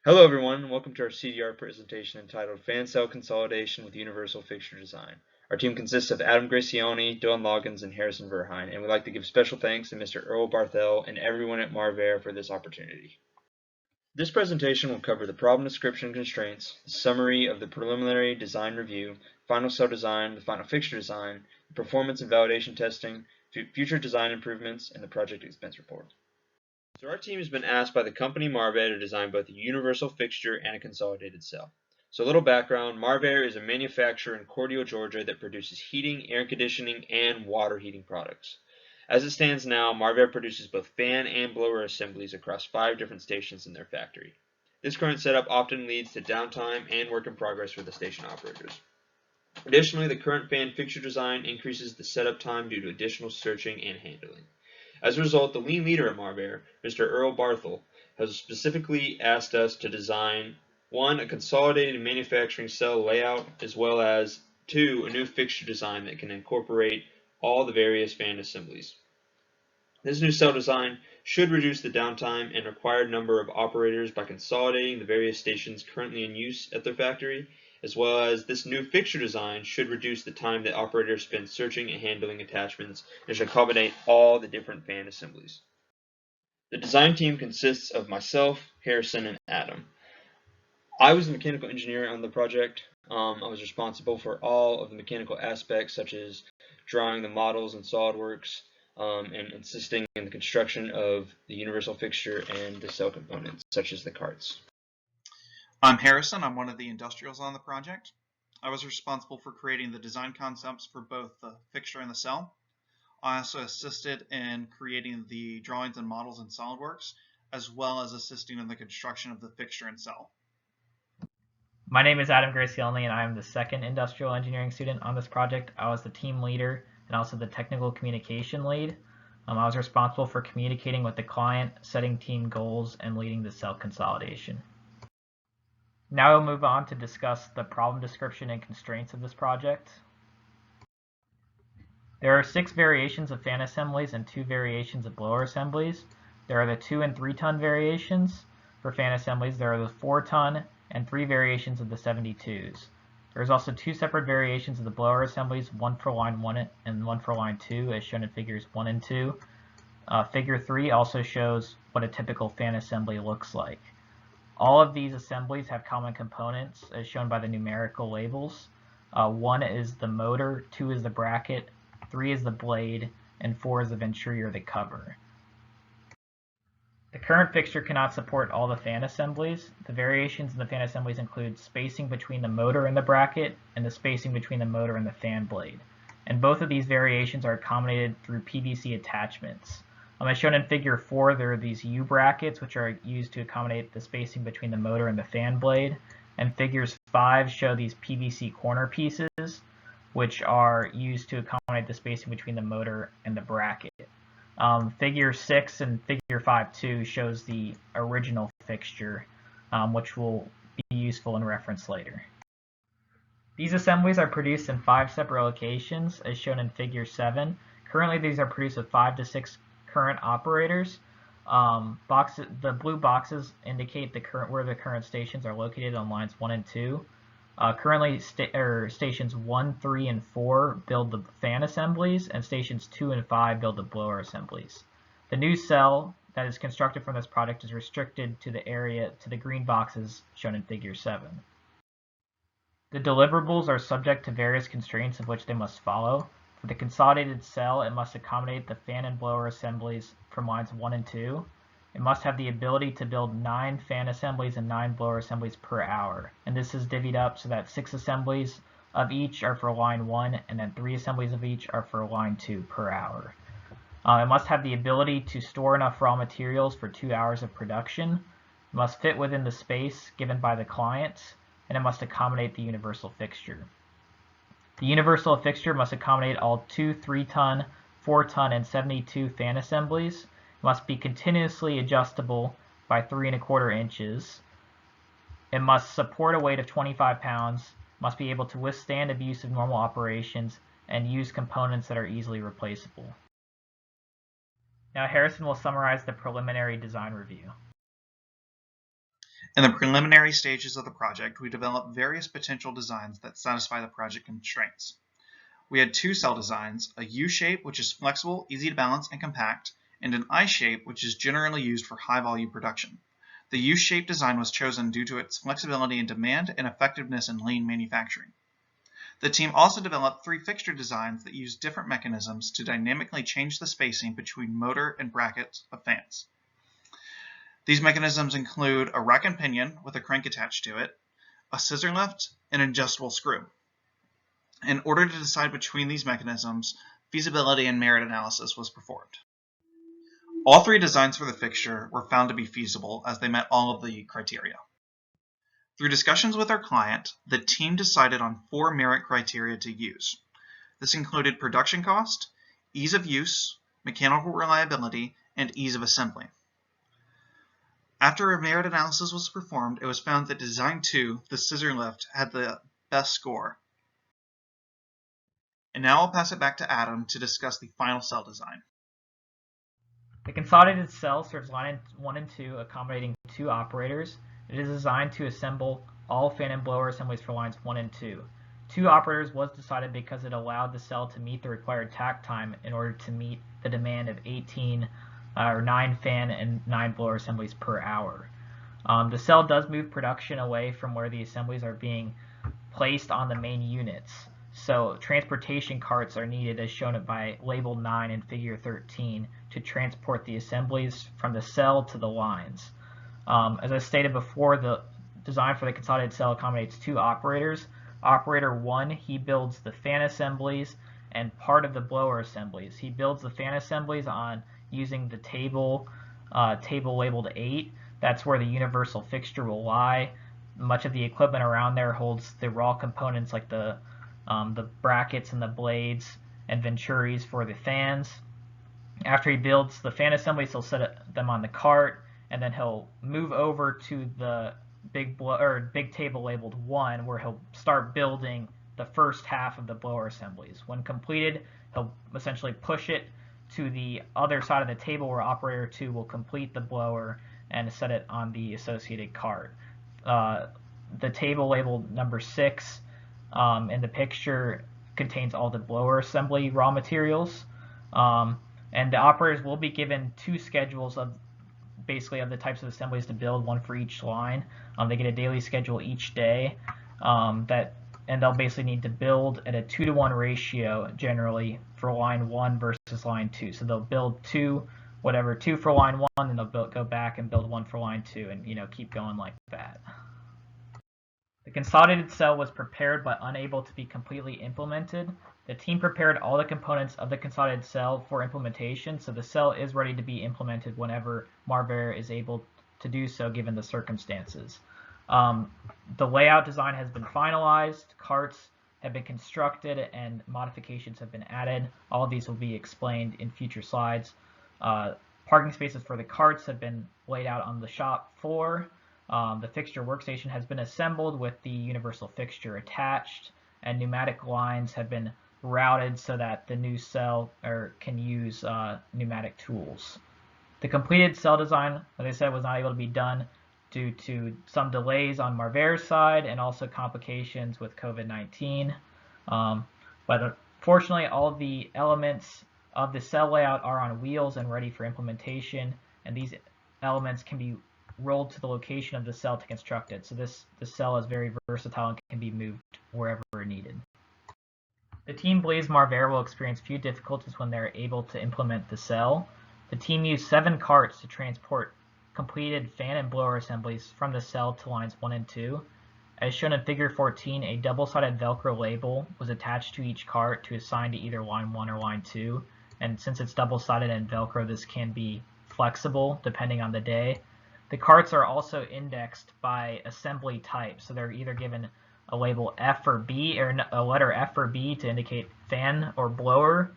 Hello everyone, and welcome to our CDR presentation entitled Fan Cell Consolidation with Universal Fixture Design. Our team consists of Adam Gracyalny, Loggins, and Harrison Verhine, and we'd like to give special thanks to Mr. Earl Barthel and everyone at Marvair for this opportunity. This presentation will cover the problem description and constraints, the summary of the preliminary design review, final cell design, the final fixture design, the performance and validation testing, future design improvements, and the project expense report. So our team has been asked by the company Marvair to design both a universal fixture and a consolidated cell. So a little background, Marvair is a manufacturer in Cordele, Georgia that produces heating, air conditioning, and water heating products. As it stands now, Marvair produces both fan and blower assemblies across 5 different stations in their factory. This current setup often leads to downtime and work in progress for the station operators. Additionally, the current fan fixture design increases the setup time due to additional searching and handling. As a result, the lean leader at Marvair, Mr. Earl Barthel, has specifically asked us to design 1. A consolidated manufacturing cell layout, as well as 2. A new fixture design that can incorporate all the various fan assemblies. This new cell design should reduce the downtime and required number of operators by consolidating the various stations currently in use at their factory, as well as this new fixture design should reduce the time that operators spend searching and handling attachments and should accommodate all the different fan assemblies. The design team consists of myself, Harrison, and Adam. I was the mechanical engineer on the project. I was responsible for all of the mechanical aspects such as drawing the models in SolidWorks and assisting in the construction of the universal fixture and the cell components such as the carts. I'm Harrison. I'm one of the industrials on the project. I was responsible for creating the design concepts for both the fixture and the cell. I also assisted in creating the drawings and models in SolidWorks, as well as assisting in the construction of the fixture and cell. My name is Adam Gracyalny, and I am the second industrial engineering student on this project. I was the team leader and also the technical communication lead. I was responsible for communicating with the client, setting team goals, and leading the cell consolidation. Now we'll move on to discuss the problem description and constraints of this project. There are 6 variations of fan assemblies and 2 variations of blower assemblies. There are the 2 and 3 ton variations. For fan assemblies, there are the 4 ton and 3 variations of the 72s. There's also 2 separate variations of the blower assemblies, one for line 1 and one for line 2, as shown in figures 1 and 2. Figure 3 also shows what a typical fan assembly looks like. All of these assemblies have common components, as shown by the numerical labels. 1 is the motor, 2 is the bracket, 3 is the blade, and 4 is the venturi or the cover. The current fixture cannot support all the fan assemblies. The variations in the fan assemblies include spacing between the motor and the bracket and the spacing between the motor and the fan blade. And both of these variations are accommodated through PVC attachments. As shown in figure 4, there are these U brackets which are used to accommodate the spacing between the motor and the fan blade. And figures 5 show these PVC corner pieces which are used to accommodate the spacing between the motor and the bracket. Figure 6 and figure 5.2 shows the original fixture, which will be useful in reference later. These assemblies are produced in 5 separate locations, as shown in figure 7. Currently, these are produced with 5 to 6 current operators. The blue boxes indicate where the current stations are located on lines 1 and 2. Currently, stations 1, 3, and 4 build the fan assemblies, and stations 2 and 5 build the blower assemblies. The new cell that is constructed from this project is restricted to the green boxes shown in figure 7. The deliverables are subject to various constraints of which they must follow. For the consolidated cell, it must accommodate the fan and blower assemblies from lines 1 and 2. It must have the ability to build 9 fan assemblies and 9 blower assemblies per hour. And this is divvied up so that 6 assemblies of each are for line 1 and then 3 assemblies of each are for line 2 per hour. It must have the ability to store enough raw materials for 2 hours of production. It must fit within the space given by the client, and it must accommodate the universal fixture. The universal fixture must accommodate all 2 3-ton, 4-ton, and 72 fan assemblies. Must be continuously adjustable by 3 1/4 inches. It must support a weight of 25 pounds, must be able to withstand abuse of normal operations, and use components that are easily replaceable. Now Harrison will summarize the preliminary design review. In the preliminary stages of the project, we developed various potential designs that satisfy the project constraints. We had two cell designs, a U-shape, which is flexible, easy to balance, and compact, and an I-shape, which is generally used for high-volume production. The U-shape design was chosen due to its flexibility in demand and effectiveness in lean manufacturing. The team also developed three fixture designs that use different mechanisms to dynamically change the spacing between motor and brackets of fans. These mechanisms include a rack and pinion with a crank attached to it, a scissor lift, and an adjustable screw. In order to decide between these mechanisms, feasibility and merit analysis was performed. All three designs for the fixture were found to be feasible as they met all of the criteria. Through discussions with our client, the team decided on 4 merit criteria to use. This included production cost, ease of use, mechanical reliability, and ease of assembly. After a merit analysis was performed, it was found that Design 2, the scissor lift, had the best score. And now I'll pass it back to Adam to discuss the final cell design. The consolidated cell serves line 1 and 2, accommodating 2 operators. It is designed to assemble all fan and blower assemblies for lines 1 and 2. 2 operators was decided because it allowed the cell to meet the required takt time in order to meet the demand of 9 fan and 9 blower assemblies per hour. The cell does move production away from where the assemblies are being placed on the main units. So transportation carts are needed as shown by label 9 in figure 13 to transport the assemblies from the cell to the lines. As I stated before, the design for the consolidated cell accommodates 2 operators. Operator 1, he builds the fan assemblies and part of the blower assemblies. He builds the fan assemblies on using the table labeled 8. That's where the universal fixture will lie. Much of the equipment around there holds the raw components like the brackets and the blades and venturis for the fans. After he builds the fan assemblies, he'll set them on the cart, and then he'll move over to the big table labeled 1, where he'll start building the first half of the blower assemblies. When completed, he'll essentially push it to the other side of the table where operator 2 will complete the blower and set it on the associated cart. The table labeled number 6 in the picture contains all the blower assembly raw materials, and the operators will be given 2 schedules of the types of assemblies to build, 1 for each line. They get a daily schedule each day, and they'll basically need to build at a 2-to-1 ratio generally for line 1 versus line 2. So they'll build 2 for line 1, and they'll go back and build 1 for line 2, and keep going like that. The consolidated cell was prepared but unable to be completely implemented. The team prepared all the components of the consolidated cell for implementation, so the cell is ready to be implemented whenever Marvair is able to do so given the circumstances. The layout design has been finalized, carts have been constructed, and modifications have been added. All of these will be explained in future slides. Parking spaces for the carts have been laid out on the shop floor. The fixture workstation has been assembled with the universal fixture attached, and pneumatic lines have been routed so that the new cell can use pneumatic tools. The completed cell design, as I said, was not able to be done due to some delays on Marvair's side and also complications with COVID-19. But fortunately, all of the elements of the cell layout are on wheels and ready for implementation, and these elements can be rolled to the location of the cell to construct it. So the cell is very versatile and can be moved wherever needed. The team believes Marvair will experience few difficulties when they're able to implement the cell. The team used 7 carts to transport completed fan and blower assemblies from the cell to lines 1 and 2. As shown in figure 14, a double-sided Velcro label was attached to each cart to assign to either line 1 or line 2. And since it's double-sided and Velcro, this can be flexible depending on the day. The carts are also indexed by assembly type, so they're either given a label F or B, or a letter F or B to indicate fan or blower,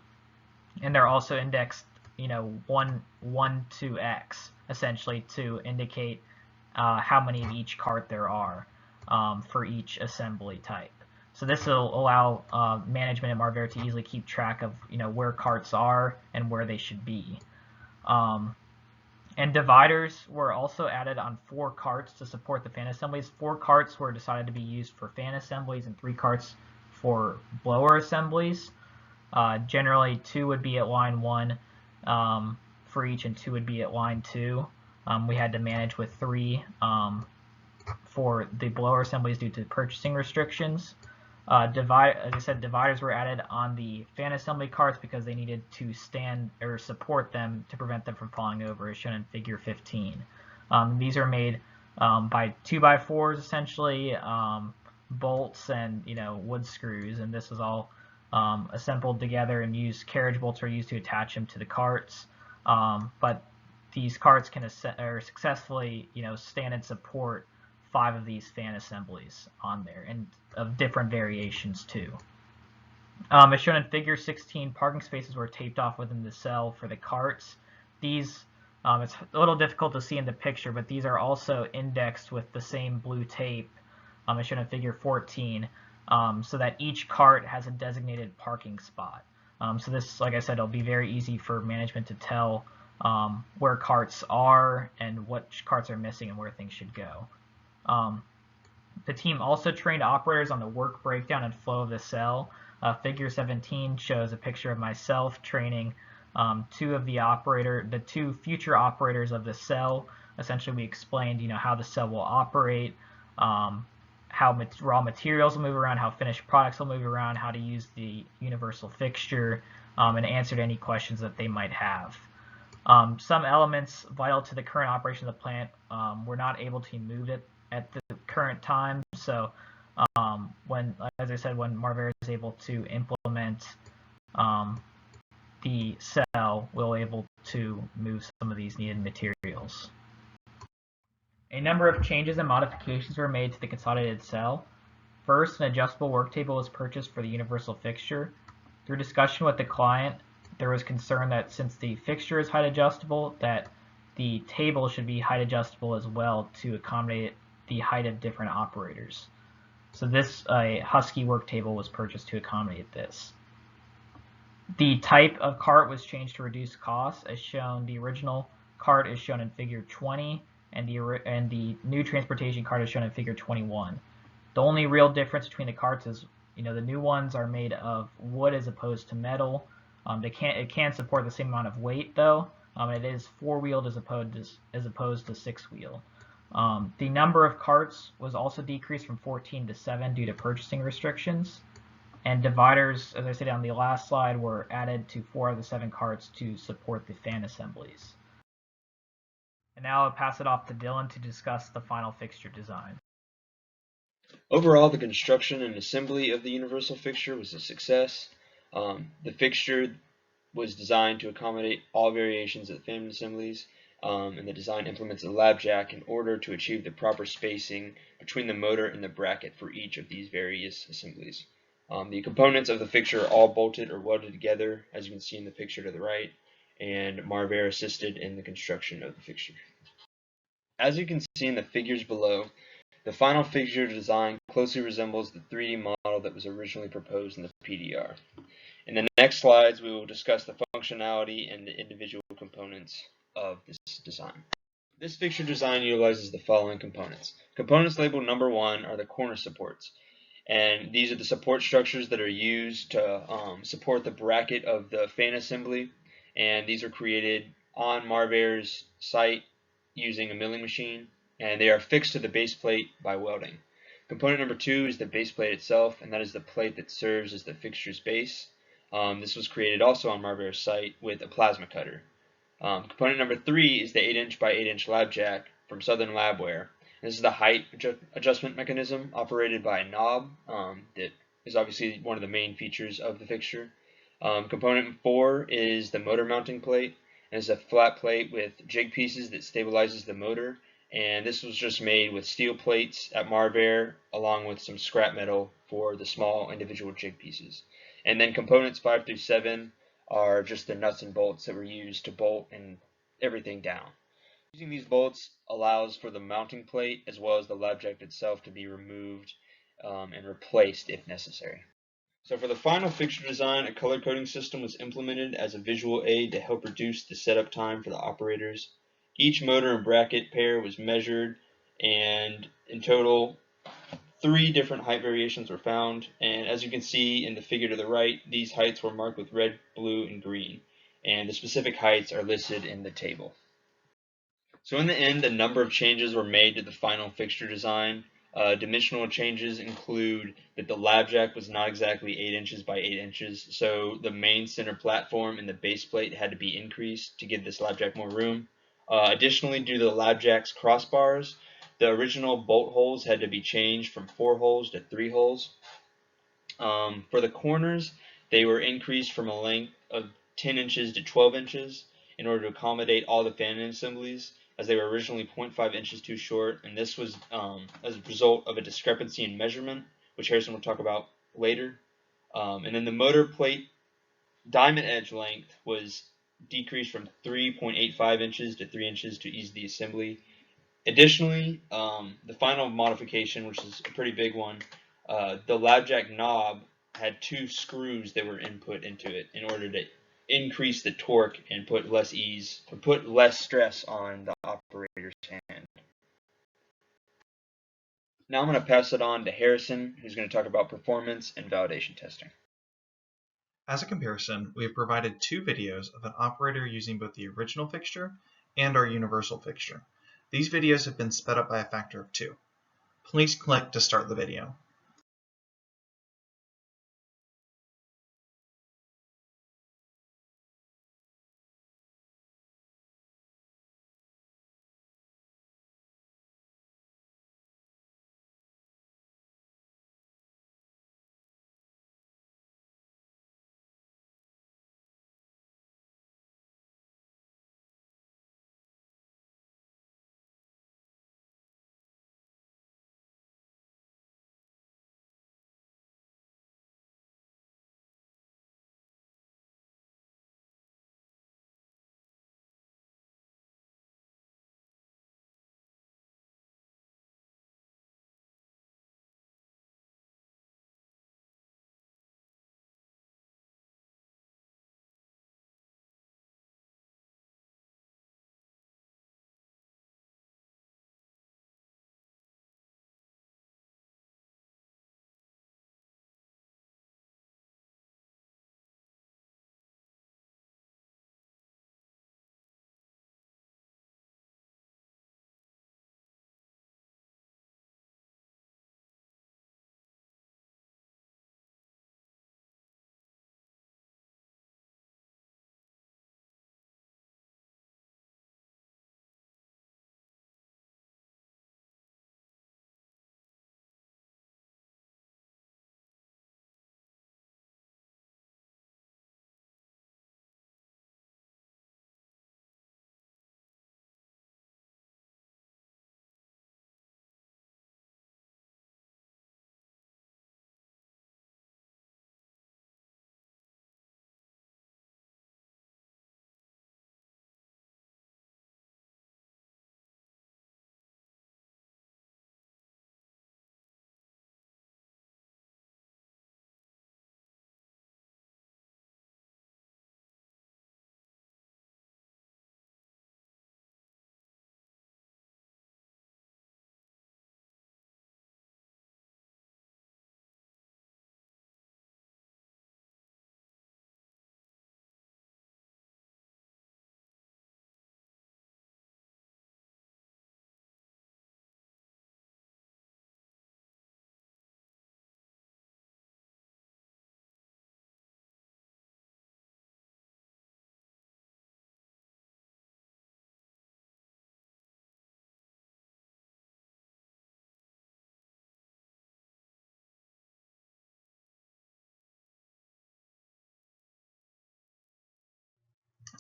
and they're also indexed 1 to X, essentially, to indicate how many of each cart there are for each assembly type. So this will allow management at Marvair to easily keep track of where carts are and where they should be. And dividers were also added on 4 carts to support the fan assemblies. 4 carts were decided to be used for fan assemblies and 3 carts for blower assemblies. Generally, 2 would be at line 1 for each, and 2 would be at line 2. We had to manage with 3 for the blower assemblies due to purchasing restrictions. As I said, dividers were added on the fan assembly carts because they needed to stand or support them to prevent them from falling over, as shown in Figure 15. These are made by 2x4s essentially, bolts and wood screws, and this is all assembled together and carriage bolts are used to attach them to the carts. But these carts can successfully stand and support 5 of these fan assemblies on there, and of different variations too. As shown in Figure 16, parking spaces were taped off within the cell for the carts. These, it's a little difficult to see in the picture, but these are also indexed with the same blue tape, as shown in Figure 14, so that each cart has a designated parking spot. So this, like I said, it'll be very easy for management to tell where carts are and which carts are missing and where things should go. The team also trained operators on the work breakdown and flow of the cell. Figure 17 shows a picture of myself training the 2 future operators of the cell. Essentially, we explained, how the cell will operate, how raw materials will move around, how finished products will move around, how to use the universal fixture, and answered any questions that they might have. Some elements vital to the current operation of the plant were not able to be moved at the current time. So as I said, when Marvair is able to implement the cell, we'll be able to move some of these needed materials. A number of changes and modifications were made to the consolidated cell. First, an adjustable work table was purchased for the universal fixture. Through discussion with the client, there was concern that since the fixture is height adjustable, that the table should be height adjustable as well to accommodate the height of different operators. So this Husky work table was purchased to accommodate this. The type of cart was changed to reduce costs, as shown. The original cart is shown in Figure 20, and the new transportation cart is shown in Figure 21. The only real difference between the carts is, the new ones are made of wood as opposed to metal. It can support the same amount of weight though. It is 4-wheeled as opposed to 6-wheel. The number of carts was also decreased from 14 to 7 due to purchasing restrictions. And dividers, as I said on the last slide, were added to 4 of the 7 carts to support the fan assemblies. And now I'll pass it off to Dylan to discuss the final fixture design. Overall, the construction and assembly of the universal fixture was a success. The fixture was designed to accommodate all variations of the fan assemblies, and the design implements a lab jack in order to achieve the proper spacing between the motor and the bracket for each of these various assemblies. The components of the fixture are all bolted or welded together, as you can see in the picture to the right, and Marvair assisted in the construction of the fixture. As you can see in the figures below, the final fixture design closely resembles the 3D model that was originally proposed in the PDR. In the next slides, we will discuss the functionality and the individual components of this design. This fixture design utilizes the following components. Components labeled number 1 are the corner supports, and these are the support structures that are used to support the bracket of the fan assembly, and these are created on Marvair's site using a milling machine, and they are fixed to the base plate by welding. Component number 2 is the base plate itself, and that is the plate that serves as the fixture's base. This was created also on Marvair's site with a plasma cutter. Component number 3 is the 8-inch by 8-inch lab jack from Southern Labware. This is the height adjustment mechanism operated by a knob that is obviously one of the main features of the fixture. Component 4 is the motor mounting plate. And it's a flat plate with jig pieces that stabilizes the motor, and this was just made with steel plates at Marvair along with some scrap metal for the small individual jig pieces. And then components 5 through 7 are just the nuts and bolts that were used to bolt and everything down. Using these bolts allows for the mounting plate as well as the lab jack itself to be removed and replaced if necessary. So for the final fixture design, a color coding system was implemented as a visual aid to help reduce the setup time for the operators. Each motor and bracket pair was measured, and in total 3 different height variations were found. And as you can see in the figure to the right, these heights were marked with red, blue, and green, and the specific heights are listed in the table. So in the end, a number of changes were made to the final fixture design. Dimensional changes include that the lab jack was not exactly 8 inches by 8 inches, so the main center platform and the base plate had to be increased to give this lab jack more room. Additionally, due to the lab jack's crossbars, the original bolt holes had to be changed from 4 holes to 3 holes. For the corners, they were increased from a length of 10 inches to 12 inches in order to accommodate all the fan assemblies, as they were originally 0.5 inches too short, and this was as a result of a discrepancy in measurement, which Harrison will talk about later. And then the motor plate diamond edge length was decreased from 3.85 inches to 3 inches to ease the assembly. Additionally, the final modification, which is a pretty big one, the lab jack knob had 2 screws that were input into it in order to increase the torque and put less stress on the operator's hand. Now I'm going to pass it on to Harrison, who's going to talk about performance and validation testing. As a comparison, we have provided 2 videos of an operator using both the original fixture and our universal fixture. These videos have been sped up by a factor of 2. Please click to start the video.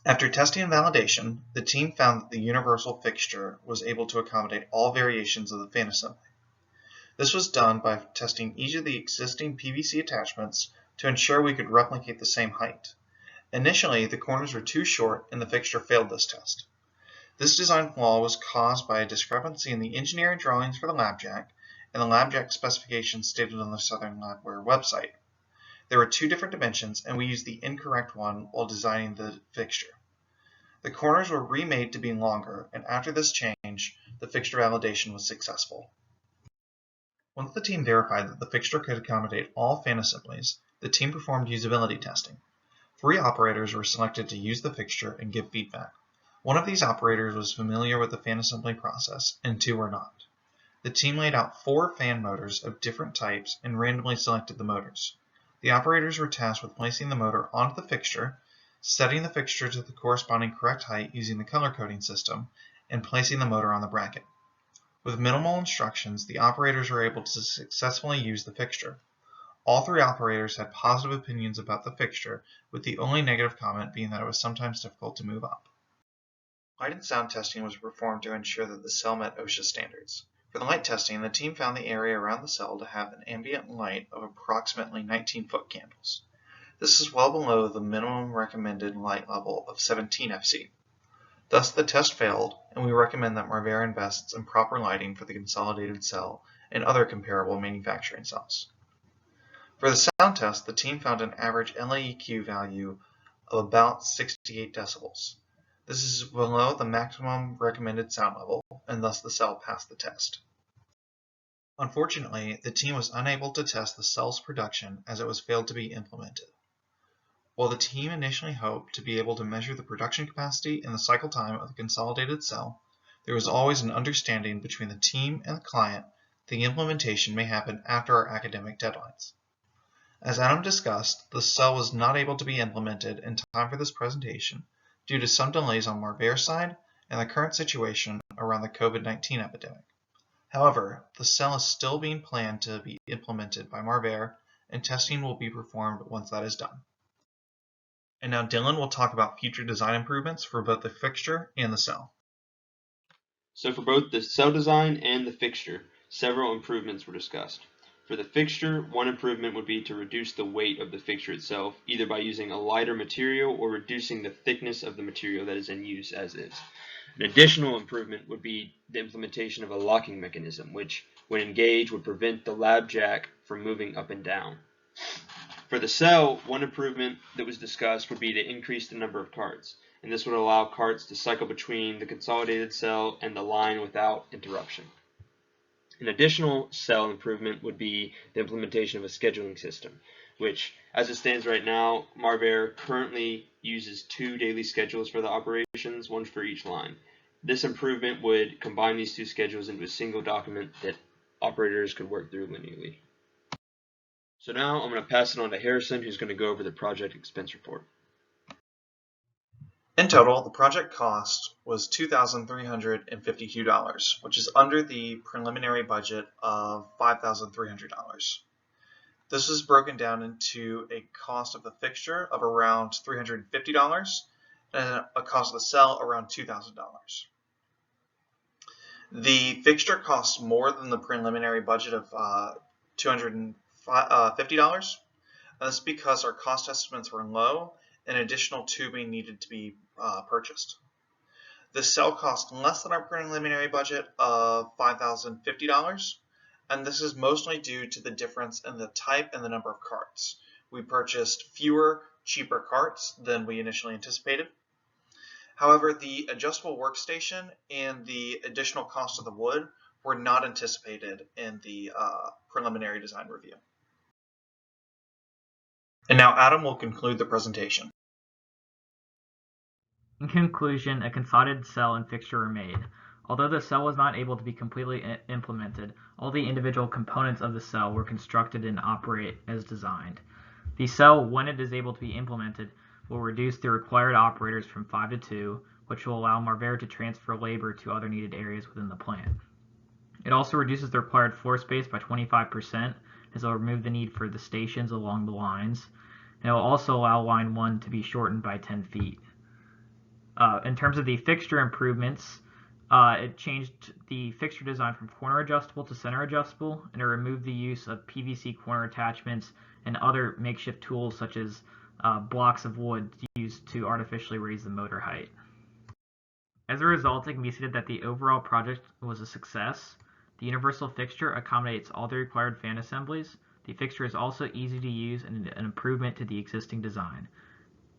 After testing and validation, the team found that the universal fixture was able to accommodate all variations of the fan assembly. This was done by testing each of the existing PVC attachments to ensure we could replicate the same height. Initially, the corners were too short and the fixture failed this test. This design flaw was caused by a discrepancy in the engineering drawings for the lab jack and the lab jack specifications stated on the Southern Labware website. There were 2 different dimensions and we used the incorrect one while designing the fixture. The corners were remade to be longer, and after this change, the fixture validation was successful. Once the team verified that the fixture could accommodate all fan assemblies, the team performed usability testing. 3 operators were selected to use the fixture and give feedback. One of these operators was familiar with the fan assembly process, and 2 were not. The team laid out 4 fan motors of different types and randomly selected the motors. The operators were tasked with placing the motor onto the fixture, setting the fixture to the corresponding correct height using the color coding system, and placing the motor on the bracket. With minimal instructions, the operators were able to successfully use the fixture. All 3 operators had positive opinions about the fixture, with the only negative comment being that it was sometimes difficult to move up. Light and sound testing was performed to ensure that the cell met OSHA standards. For the light testing, the team found the area around the cell to have an ambient light of approximately 19-foot candles. This is well below the minimum recommended light level of 17 FC. Thus, the test failed, and we recommend that Marvair invests in proper lighting for the consolidated cell and other comparable manufacturing cells. For the sound test, the team found an average LAEQ value of about 68 decibels. This is below the maximum recommended sound level, and thus the cell passed the test. Unfortunately, the team was unable to test the cell's production as it was failed to be implemented. While the team initially hoped to be able to measure the production capacity and the cycle time of the consolidated cell, there was always an understanding between the team and the client that the implementation may happen after our academic deadlines. As Adam discussed, the cell was not able to be implemented in time for this presentation due to some delays on Marvair's side and the current situation around the COVID-19 epidemic. However, the cell is still being planned to be implemented by Marvair, and testing will be performed once that is done. And now Dylan will talk about future design improvements for both the fixture and the cell. So for both the cell design and the fixture, several improvements were discussed. For the fixture, one improvement would be to reduce the weight of the fixture itself, either by using a lighter material or reducing the thickness of the material that is in use as is. An additional improvement would be the implementation of a locking mechanism, which, when engaged, would prevent the lab jack from moving up and down. For the cell, one improvement that was discussed would be to increase the number of carts, and this would allow carts to cycle between the consolidated cell and the line without interruption. An additional cell improvement would be the implementation of a scheduling system, which, as it stands right now, Marvair currently uses 2 daily schedules for the operations, one for each line. This improvement would combine these 2 schedules into a single document that operators could work through linearly. So now I'm going to pass it on to Harrison, who's going to go over the project expense report. In total, the project cost was $2,352, which is under the preliminary budget of $5,300. This is broken down into a cost of the fixture of around $350 and a cost of the cell around $2,000. The fixture costs more than the preliminary budget of $250. That's because our cost estimates were low and additional tubing needed to be purchased. The cell cost less than our preliminary budget of $5,050, and this is mostly due to the difference in the type and the number of carts. We purchased fewer, cheaper carts than we initially anticipated. However, the adjustable workstation and the additional cost of the wood were not anticipated in the preliminary design review. And now Adam will conclude the presentation. In conclusion, a consolidated cell and fixture were made. Although the cell was not able to be completely implemented, all the individual components of the cell were constructed and operate as designed. The cell, when it is able to be implemented, will reduce the required operators from 5 to 2, which will allow Marvair to transfer labor to other needed areas within the plant. It also reduces the required floor space by 25%, as it will remove the need for the stations along the lines, and it will also allow line 1 to be shortened by 10 feet. In terms of the fixture improvements, it changed the fixture design from corner adjustable to center adjustable, and it removed the use of PVC corner attachments and other makeshift tools such as blocks of wood used to artificially raise the motor height. As a result, it can be stated that the overall project was a success. The universal fixture accommodates all the required fan assemblies. The fixture is also easy to use and an improvement to the existing design.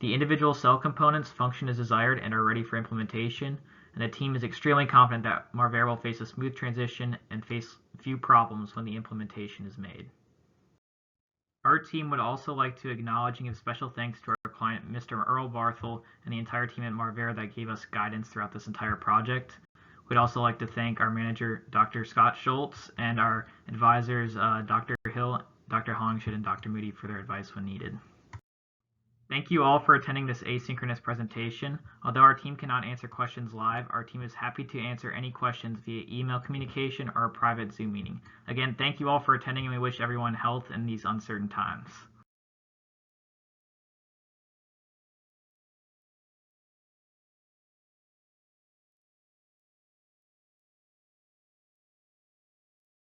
The individual cell components function as desired and are ready for implementation, and the team is extremely confident that Marvair will face a smooth transition and face few problems when the implementation is made. Our team would also like to acknowledge and give special thanks to our client, Mr. Earl Barthel, and the entire team at Marvair that gave us guidance throughout this entire project. We'd also like to thank our manager, Dr. Scott Schultz, and our advisors, Dr. Hill, Dr. Hollingshed, and Dr. Moody for their advice when needed. Thank you all for attending this asynchronous presentation. Although our team cannot answer questions live, our team is happy to answer any questions via email communication or a private Zoom meeting. Again, thank you all for attending, and we wish everyone health in these uncertain times.